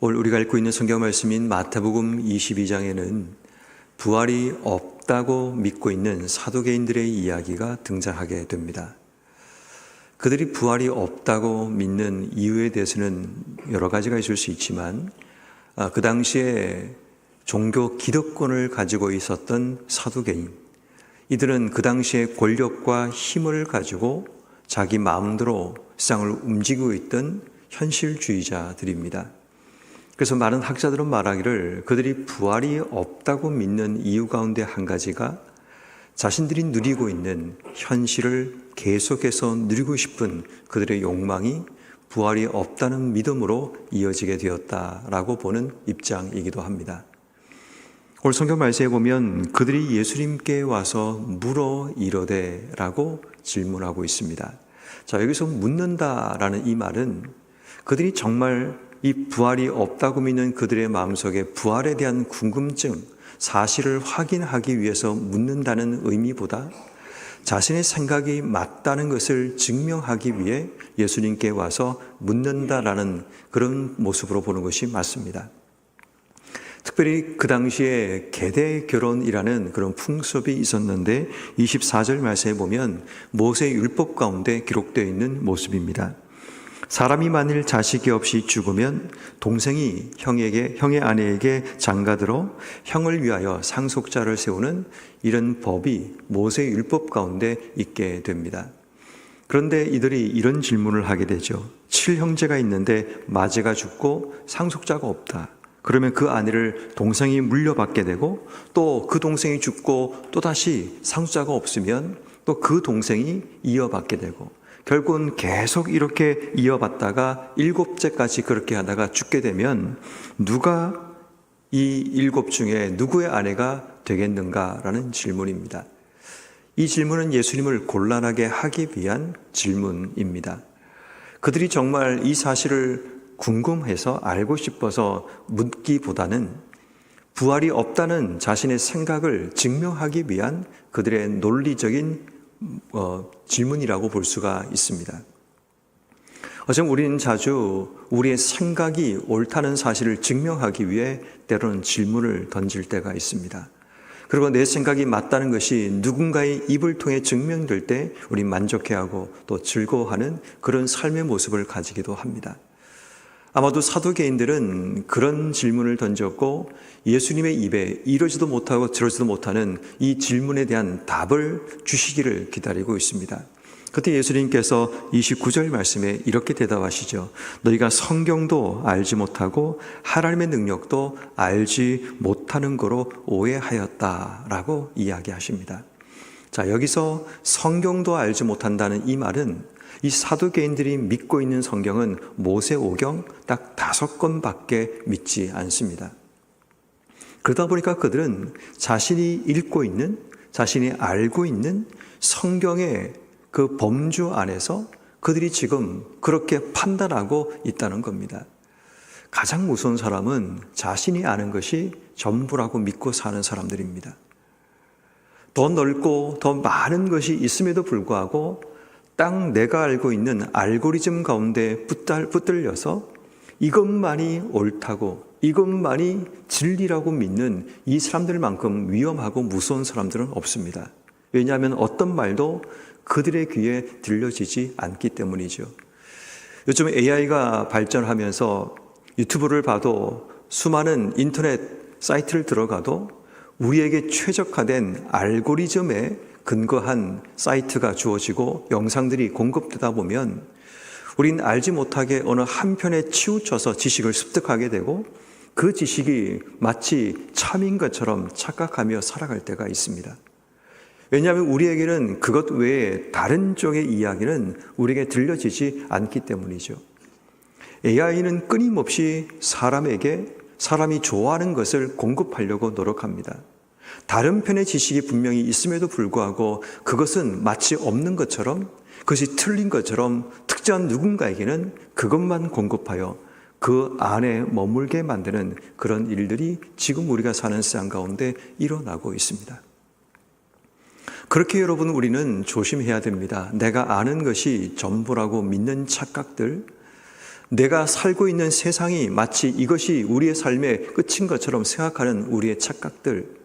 오늘 우리가 읽고 있는 성경 말씀인 마태복음 22장에는 부활이 없다고 믿고 있는 사두개인들의 이야기가 등장하게 됩니다. 그들이 부활이 없다고 믿는 이유에 대해서는 여러 가지가 있을 수 있지만 그 당시에 종교 기득권을 가지고 있었던 사두개인, 이들은 그 당시에 권력과 힘을 가지고 자기 마음대로 세상을 움직이고 있던 현실주의자들입니다. 그래서 많은 학자들은 말하기를 그들이 부활이 없다고 믿는 이유 가운데 한 가지가 자신들이 누리고 있는 현실을 계속해서 누리고 싶은 그들의 욕망이 부활이 없다는 믿음으로 이어지게 되었다라고 보는 입장이기도 합니다. 오늘 성경 말씀에 보면 그들이 예수님께 와서 물어 이르되 라고 질문하고 있습니다. 자, 여기서 묻는다라는 이 말은 그들이 정말 이 부활이 없다고 믿는 그들의 마음속에 부활에 대한 궁금증, 사실을 확인하기 위해서 묻는다는 의미보다 자신의 생각이 맞다는 것을 증명하기 위해 예수님께 와서 묻는다라는 그런 모습으로 보는 것이 맞습니다. 특별히 그 당시에 계대 결혼이라는 그런 풍습이 있었는데 24절 말씀에 보면 모세 율법 가운데 기록되어 있는 모습입니다. 사람이 만일 자식이 없이 죽으면 동생이 형의 아내에게 장가들어 형을 위하여 상속자를 세우는 이런 법이 모세 율법 가운데 있게 됩니다. 그런데 이들이 이런 질문을 하게 되죠. 7형제가 있는데 마제가 죽고 상속자가 없다. 그러면 그 아내를 동생이 물려받게 되고 또 그 동생이 죽고 또다시 상속자가 없으면 또 그 동생이 이어받게 되고 결국은 계속 이렇게 이어받다가 7째까지 그렇게 하다가 죽게 되면 누가 이 7 중에 누구의 아내가 되겠는가라는 질문입니다. 이 질문은 예수님을 곤란하게 하기 위한 질문입니다. 그들이 정말 이 사실을 궁금해서 알고 싶어서 묻기보다는 부활이 없다는 자신의 생각을 증명하기 위한 그들의 논리적인 질문이라고 볼 수가 있습니다. 어쩌면 우리는 자주 우리의 생각이 옳다는 사실을 증명하기 위해 때로는 질문을 던질 때가 있습니다. 그리고 내 생각이 맞다는 것이 누군가의 입을 통해 증명될 때 우리 만족해하고 또 즐거워하는 그런 삶의 모습을 가지기도 합니다. 아마도 사두개인들은 그런 질문을 던졌고 예수님의 입에 이러지도 못하고 저러지도 못하는 이 질문에 대한 답을 주시기를 기다리고 있습니다. 그때 예수님께서 29절 말씀에 이렇게 대답하시죠. 너희가 성경도 알지 못하고 하나님의 능력도 알지 못하는 거로 오해하였다라고 이야기하십니다. 자, 여기서 성경도 알지 못한다는 이 말은 이 사두개인들이 믿고 있는 성경은 모세오경 딱 5권밖에 믿지 않습니다. 그러다 보니까 그들은 자신이 읽고 있는, 자신이 알고 있는 성경의 그 범주 안에서 그들이 지금 그렇게 판단하고 있다는 겁니다. 가장 무서운 사람은 자신이 아는 것이 전부라고 믿고 사는 사람들입니다. 더 넓고 더 많은 것이 있음에도 불구하고 딱 내가 알고 있는 알고리즘 가운데 붙들려서 이것만이 옳다고 이것만이 진리라고 믿는 이 사람들만큼 위험하고 무서운 사람들은 없습니다. 왜냐하면 어떤 말도 그들의 귀에 들려지지 않기 때문이죠. 요즘 AI가 발전하면서 유튜브를 봐도 수많은 인터넷 사이트를 들어가도 우리에게 최적화된 알고리즘에 근거한 사이트가 주어지고 영상들이 공급되다 보면 우린 알지 못하게 어느 한편에 치우쳐서 지식을 습득하게 되고 그 지식이 마치 참인 것처럼 착각하며 살아갈 때가 있습니다. 왜냐하면 우리에게는 그것 외에 다른 쪽의 이야기는 우리에게 들려지지 않기 때문이죠. AI는 끊임없이 사람이 좋아하는 것을 공급하려고 노력합니다. 다른 편의 지식이 분명히 있음에도 불구하고 그것은 마치 없는 것처럼, 그것이 틀린 것처럼 특정한 누군가에게는 그것만 공급하여 그 안에 머물게 만드는 그런 일들이 지금 우리가 사는 세상 가운데 일어나고 있습니다. 그렇게 여러분, 우리는 조심해야 됩니다. 내가 아는 것이 전부라고 믿는 착각들, 내가 살고 있는 세상이 마치 이것이 우리의 삶의 끝인 것처럼 생각하는 우리의 착각들,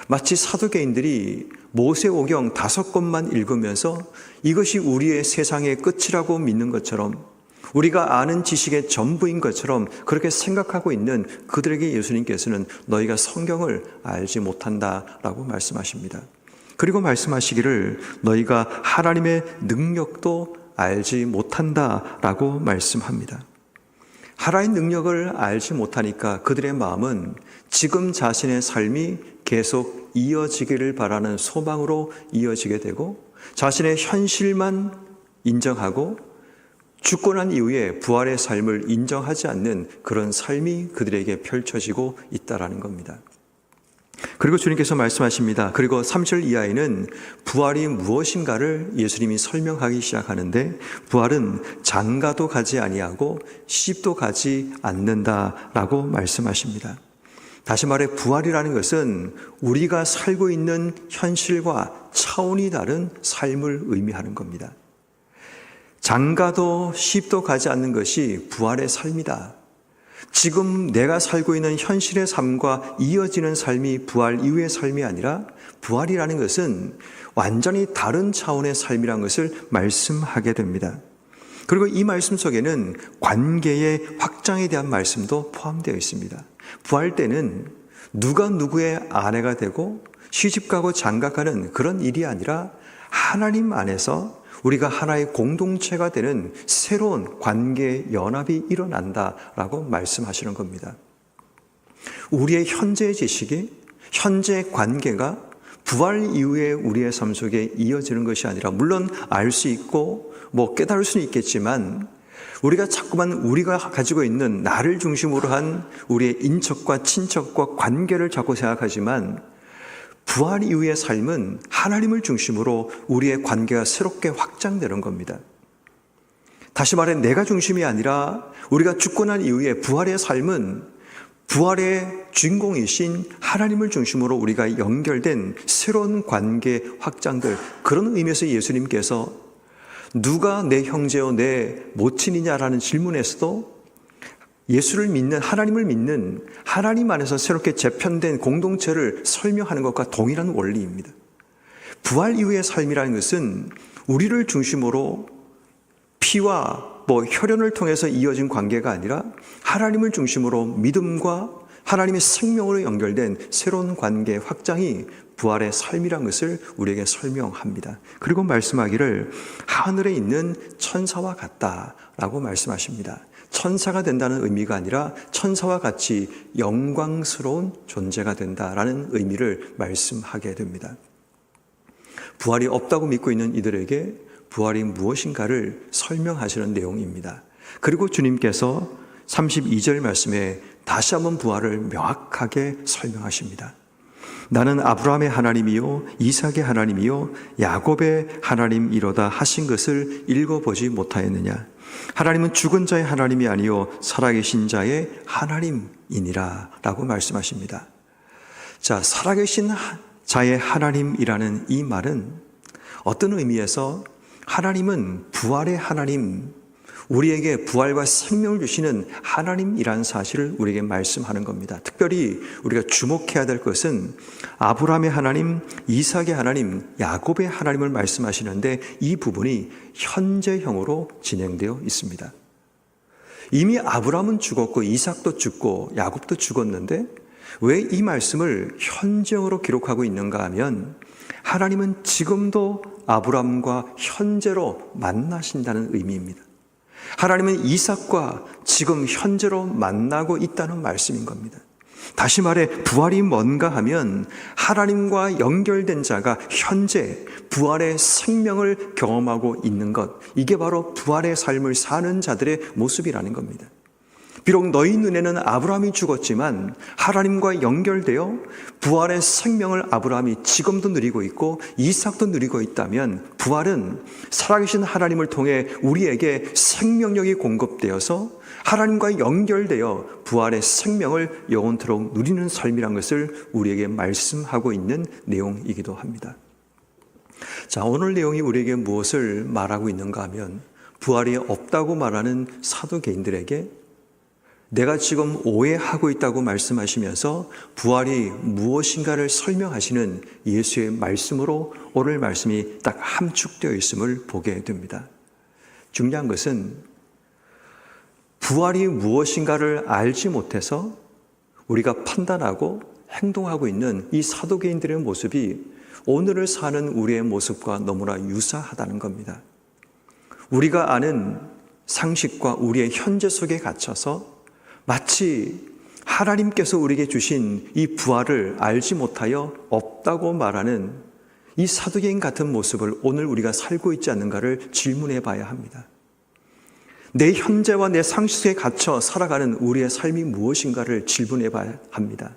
마치 사두개인들이 모세오경 5권만 읽으면서 이것이 우리의 세상의 끝이라고 믿는 것처럼, 우리가 아는 지식의 전부인 것처럼 그렇게 생각하고 있는 그들에게 예수님께서는 너희가 성경을 알지 못한다라고 말씀하십니다. 그리고 말씀하시기를 너희가 하나님의 능력도 알지 못한다라고 말씀합니다. 하나님의 능력을 알지 못하니까 그들의 마음은 지금 자신의 삶이 계속 이어지기를 바라는 소망으로 이어지게 되고, 자신의 현실만 인정하고 죽고 난 이후에 부활의 삶을 인정하지 않는 그런 삶이 그들에게 펼쳐지고 있다라는 겁니다. 그리고 주님께서 말씀하십니다. 그리고 3절 이하에는 부활이 무엇인가를 예수님이 설명하기 시작하는데, 부활은 장가도 가지 아니하고 시집도 가지 않는다라고 말씀하십니다. 다시 말해 부활이라는 것은 우리가 살고 있는 현실과 차원이 다른 삶을 의미하는 겁니다. 장가도 시집도 가지 않는 것이 부활의 삶이다. 지금 내가 살고 있는 현실의 삶과 이어지는 삶이 부활 이후의 삶이 아니라, 부활이라는 것은 완전히 다른 차원의 삶이라는 것을 말씀하게 됩니다. 그리고 이 말씀 속에는 관계의 확장에 대한 말씀도 포함되어 있습니다. 부활 때는 누가 누구의 아내가 되고 시집가고 장가가는 그런 일이 아니라 하나님 안에서 우리가 하나의 공동체가 되는 새로운 관계 연합이 일어난다라고 말씀하시는 겁니다. 우리의 현재의 지식이, 현재 관계가 부활 이후에 우리의 삶 속에 이어지는 것이 아니라, 물론 알 수 있고 깨달을 수는 있겠지만, 우리가 자꾸만 우리가 가지고 있는 나를 중심으로 한 우리의 인척과 친척과 관계를 자꾸 생각하지만, 부활 이후의 삶은 하나님을 중심으로 우리의 관계가 새롭게 확장되는 겁니다. 다시 말해 내가 중심이 아니라 우리가 죽고 난 이후에 부활의 삶은 부활의 주인공이신 하나님을 중심으로 우리가 연결된 새로운 관계 확장들, 그런 의미에서 예수님께서 누가 내 형제요 내 모친이냐라는 질문에서도 예수를 믿는, 하나님을 믿는 하나님 안에서 새롭게 재편된 공동체를 설명하는 것과 동일한 원리입니다. 부활 이후의 삶이라는 것은 우리를 중심으로 피와 혈연을 통해서 이어진 관계가 아니라 하나님을 중심으로 믿음과 하나님의 생명으로 연결된 새로운 관계 확장이 부활의 삶이라는 것을 우리에게 설명합니다. 그리고 말씀하기를 하늘에 있는 천사와 같다라고 말씀하십니다. 천사가 된다는 의미가 아니라 천사와 같이 영광스러운 존재가 된다라는 의미를 말씀하게 됩니다. 부활이 없다고 믿고 있는 이들에게 부활이 무엇인가를 설명하시는 내용입니다. 그리고 주님께서 32절 말씀에 다시 한번 부활을 명확하게 설명하십니다. 나는 아브라함의 하나님이요 이삭의 하나님이요 야곱의 하나님이로다 하신 것을 읽어보지 못하였느냐. 하나님은 죽은 자의 하나님이 아니요 살아계신 자의 하나님이니라 라고 말씀하십니다. 자, 살아계신 자의 하나님이라는 이 말은 어떤 의미에서 하나님은 부활의 하나님, 우리에게 부활과 생명을 주시는 하나님이라는 사실을 우리에게 말씀하는 겁니다. 특별히 우리가 주목해야 될 것은 아브라함의 하나님, 이삭의 하나님, 야곱의 하나님을 말씀하시는데 이 부분이 현재형으로 진행되어 있습니다. 이미 아브라함은 죽었고 이삭도 죽고 야곱도 죽었는데 왜 이 말씀을 현재형으로 기록하고 있는가 하면, 하나님은 지금도 아브라함과 현재로 만나신다는 의미입니다. 하나님은 이삭과 지금 현재로 만나고 있다는 말씀인 겁니다. 다시 말해 부활이 뭔가 하면 하나님과 연결된 자가 현재 부활의 생명을 경험하고 있는 것, 이게 바로 부활의 삶을 사는 자들의 모습이라는 겁니다. 비록 너희 눈에는 아브라함이 죽었지만 하나님과 연결되어 부활의 생명을 아브라함이 지금도 누리고 있고 이삭도 누리고 있다면, 부활은 살아계신 하나님을 통해 우리에게 생명력이 공급되어서 하나님과 연결되어 부활의 생명을 영원토록 누리는 삶이란 것을 우리에게 말씀하고 있는 내용이기도 합니다. 자, 오늘 내용이 우리에게 무엇을 말하고 있는가 하면, 부활이 없다고 말하는 사도개인들에게 내가 지금 오해하고 있다고 말씀하시면서 부활이 무엇인가를 설명하시는 예수의 말씀으로 오늘 말씀이 딱 함축되어 있음을 보게 됩니다. 중요한 것은 부활이 무엇인가를 알지 못해서 우리가 판단하고 행동하고 있는 이 사도개인들의 모습이 오늘을 사는 우리의 모습과 너무나 유사하다는 겁니다. 우리가 아는 상식과 우리의 현재 속에 갇혀서 마치 하나님께서 우리에게 주신 이 부활을 알지 못하여 없다고 말하는 이 사도개인 같은 모습을 오늘 우리가 살고 있지 않는가를 질문해 봐야 합니다. 내 현재와 내 상식 속에 갇혀 살아가는 우리의 삶이 무엇인가를 질문해 봐야 합니다.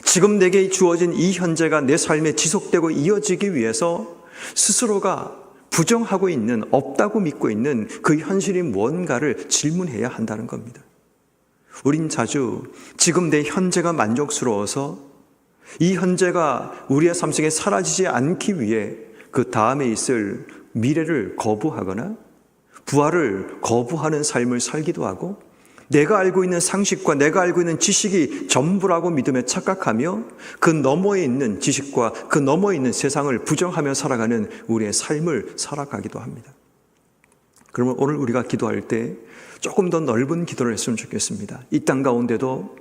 지금 내게 주어진 이 현재가 내 삶에 지속되고 이어지기 위해서 스스로가 부정하고 있는, 없다고 믿고 있는 그 현실이 무언가를 질문해야 한다는 겁니다. 우린 자주 지금 내 현재가 만족스러워서 이 현재가 우리의 삶 속에 사라지지 않기 위해 그 다음에 있을 미래를 거부하거나 부활을 거부하는 삶을 살기도 하고 내가 알고 있는 상식과 내가 알고 있는 지식이 전부라고 믿음에 착각하며 그 너머에 있는 지식과 그 너머에 있는 세상을 부정하며 살아가는 우리의 삶을 살아가기도 합니다. 그러면 오늘 우리가 기도할 때 조금 더 넓은 기도를 했으면 좋겠습니다. 이 땅 가운데도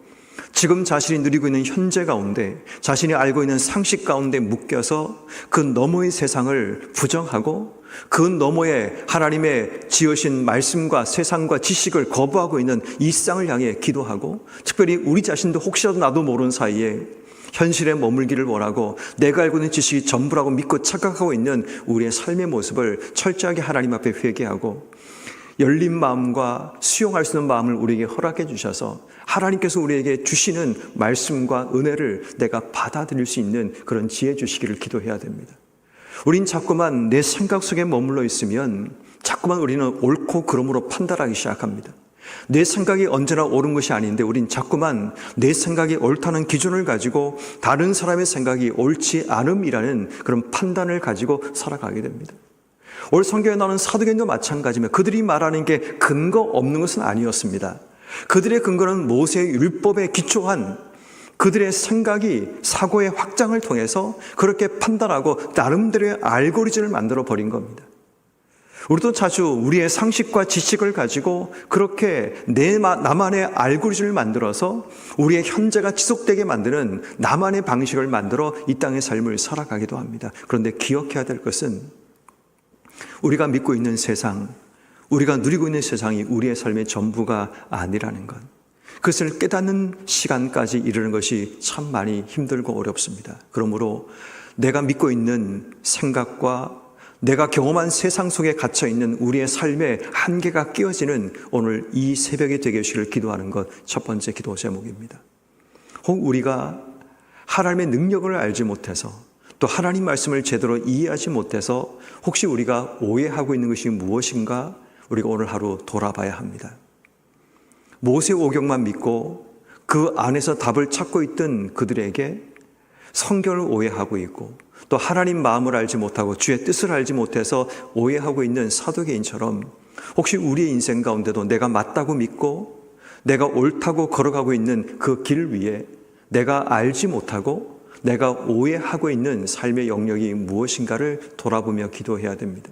지금 자신이 누리고 있는 현재 가운데 자신이 알고 있는 상식 가운데 묶여서 그 너머의 세상을 부정하고 그 너머에 하나님의 지으신 말씀과 세상과 지식을 거부하고 있는 이 세상을 향해 기도하고 특별히 우리 자신도 혹시라도 나도 모르는 사이에 현실에 머물기를 원하고 내가 알고 있는 지식이 전부라고 믿고 착각하고 있는 우리의 삶의 모습을 철저하게 하나님 앞에 회개하고 열린 마음과 수용할 수 있는 마음을 우리에게 허락해 주셔서 하나님께서 우리에게 주시는 말씀과 은혜를 내가 받아들일 수 있는 그런 지혜 주시기를 기도해야 됩니다. 우린 자꾸만 내 생각 속에 머물러 있으면 자꾸만 우리는 옳고 그름으로 판단하기 시작합니다. 내 생각이 언제나 옳은 것이 아닌데 우린 자꾸만 내 생각이 옳다는 기준을 가지고 다른 사람의 생각이 옳지 않음이라는 그런 판단을 가지고 살아가게 됩니다. 오늘 성경에 나오는 사도개인도 마찬가지입니다. 그들이 말하는 게 근거 없는 것은 아니었습니다. 그들의 근거는 모세의 율법에 기초한 그들의 생각이 사고의 확장을 통해서 그렇게 판단하고 나름대로의 알고리즘을 만들어 버린 겁니다. 우리도 자주 우리의 상식과 지식을 가지고 그렇게 나만의 알고리즘을 만들어서 우리의 현재가 지속되게 만드는 나만의 방식을 만들어 이 땅의 삶을 살아가기도 합니다. 그런데 기억해야 될 것은 우리가 믿고 있는 세상, 우리가 누리고 있는 세상이 우리의 삶의 전부가 아니라는 것. 그것을 깨닫는 시간까지 이르는 것이 참 많이 힘들고 어렵습니다. 그러므로 내가 믿고 있는 생각과 내가 경험한 세상 속에 갇혀있는 우리의 삶의 한계가 끼어지는 오늘 이 새벽이 되게 하시기를 기도하는 것 첫 번째 기도 제목입니다. 혹 우리가 하나님의 능력을 알지 못해서 또 하나님 말씀을 제대로 이해하지 못해서 혹시 우리가 오해하고 있는 것이 무엇인가 우리가 오늘 하루 돌아봐야 합니다. 모세 오경만 믿고 그 안에서 답을 찾고 있던 그들에게 성경을 오해하고 있고 또 하나님 마음을 알지 못하고 주의 뜻을 알지 못해서 오해하고 있는 사도개인처럼 혹시 우리의 인생 가운데도 내가 맞다고 믿고 내가 옳다고 걸어가고 있는 그 길 위에 내가 알지 못하고 내가 오해하고 있는 삶의 영역이 무엇인가를 돌아보며 기도해야 됩니다.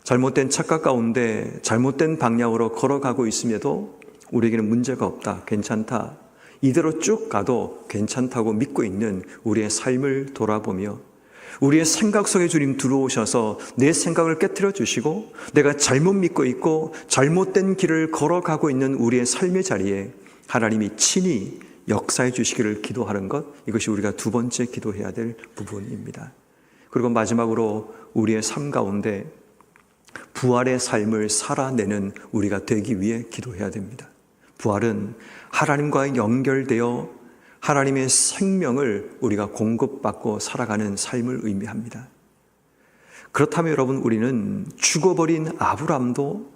잘못된 착각 가운데 잘못된 방향으로 걸어가고 있음에도 우리에게는 문제가 없다, 괜찮다, 이대로 쭉 가도 괜찮다고 믿고 있는 우리의 삶을 돌아보며 우리의 생각 속에 주님 들어오셔서 내 생각을 깨트려 주시고 내가 잘못 믿고 있고 잘못된 길을 걸어가고 있는 우리의 삶의 자리에 하나님이 친히 역사해 주시기를 기도하는 것, 이것이 우리가 두 번째 기도해야 될 부분입니다. 그리고 마지막으로 우리의 삶 가운데 부활의 삶을 살아내는 우리가 되기 위해 기도해야 됩니다. 부활은 하나님과 연결되어 하나님의 생명을 우리가 공급받고 살아가는 삶을 의미합니다. 그렇다면 여러분, 우리는 죽어버린 아브람도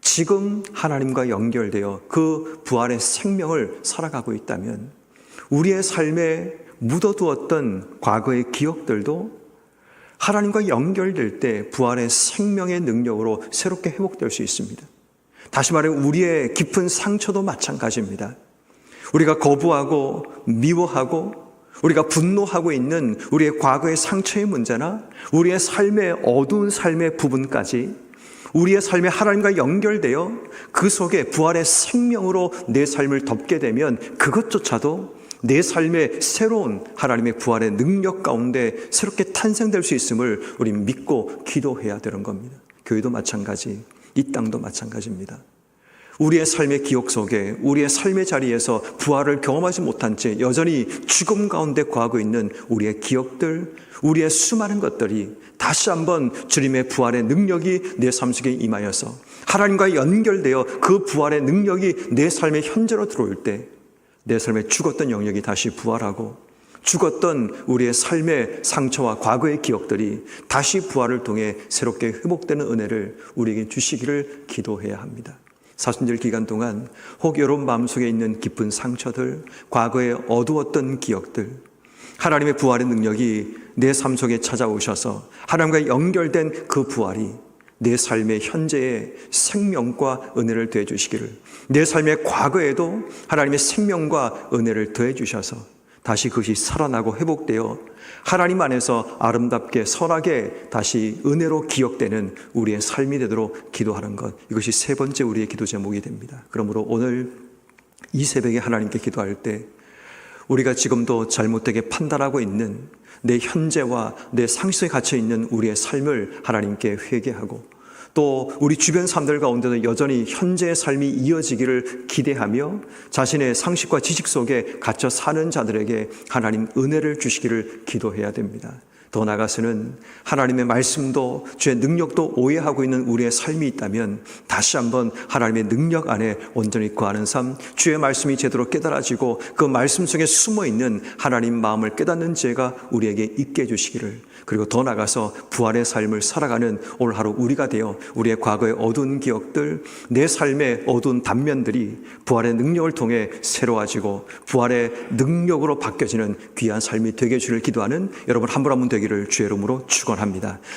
지금 하나님과 연결되어 그 부활의 생명을 살아가고 있다면 우리의 삶에 묻어두었던 과거의 기억들도 하나님과 연결될 때 부활의 생명의 능력으로 새롭게 회복될 수 있습니다. 다시 말해 우리의 깊은 상처도 마찬가지입니다. 우리가 거부하고 미워하고 우리가 분노하고 있는 우리의 과거의 상처의 문제나 우리의 삶의 어두운 삶의 부분까지 우리의 삶에 하나님과 연결되어 그 속에 부활의 생명으로 내 삶을 덮게 되면 그것조차도 내 삶의 새로운 하나님의 부활의 능력 가운데 새롭게 탄생될 수 있음을 우리 믿고 기도해야 되는 겁니다. 교회도 마찬가지, 이 땅도 마찬가지입니다. 우리의 삶의 기억 속에 우리의 삶의 자리에서 부활을 경험하지 못한 채 여전히 죽음 가운데 거하고 있는 우리의 기억들, 우리의 수많은 것들이 다시 한번 주님의 부활의 능력이 내 삶 속에 임하여서 하나님과 연결되어 그 부활의 능력이 내 삶의 현재로 들어올 때 내 삶에 죽었던 영역이 다시 부활하고 죽었던 우리의 삶의 상처와 과거의 기억들이 다시 부활을 통해 새롭게 회복되는 은혜를 우리에게 주시기를 기도해야 합니다. 사순절 기간 동안 혹 여러분 마음속에 있는 깊은 상처들, 과거의 어두웠던 기억들, 하나님의 부활의 능력이 내 삶 속에 찾아오셔서 하나님과 연결된 그 부활이 내 삶의 현재의 생명과 은혜를 더해 주시기를, 내 삶의 과거에도 하나님의 생명과 은혜를 더해 주셔서 다시 그것이 살아나고 회복되어 하나님 안에서 아름답게 선하게 다시 은혜로 기억되는 우리의 삶이 되도록 기도하는 것, 이것이 세 번째 우리의 기도 제목이 됩니다. 그러므로 오늘 이 새벽에 하나님께 기도할 때 우리가 지금도 잘못되게 판단하고 있는 내 현재와 내 상식에 갇혀 있는 우리의 삶을 하나님께 회개하고 또 우리 주변 사람들 가운데도 여전히 현재의 삶이 이어지기를 기대하며 자신의 상식과 지식 속에 갇혀 사는 자들에게 하나님 은혜를 주시기를 기도해야 됩니다. 더 나아가서는 하나님의 말씀도 주의 능력도 오해하고 있는 우리의 삶이 있다면 다시 한번 하나님의 능력 안에 온전히 거하는 삶, 주의 말씀이 제대로 깨달아지고 그 말씀 속에 숨어있는 하나님 마음을 깨닫는 지혜가 우리에게 있게 해주시기를, 그리고 더 나아가서 부활의 삶을 살아가는 오늘 하루 우리가 되어 우리의 과거의 어두운 기억들, 내 삶의 어두운 단면들이 부활의 능력을 통해 새로워지고 부활의 능력으로 바뀌어지는 귀한 삶이 되게 해주기를 기도하는 여러분 한 분 한 분 되기를 주의 이름으로 축원합니다.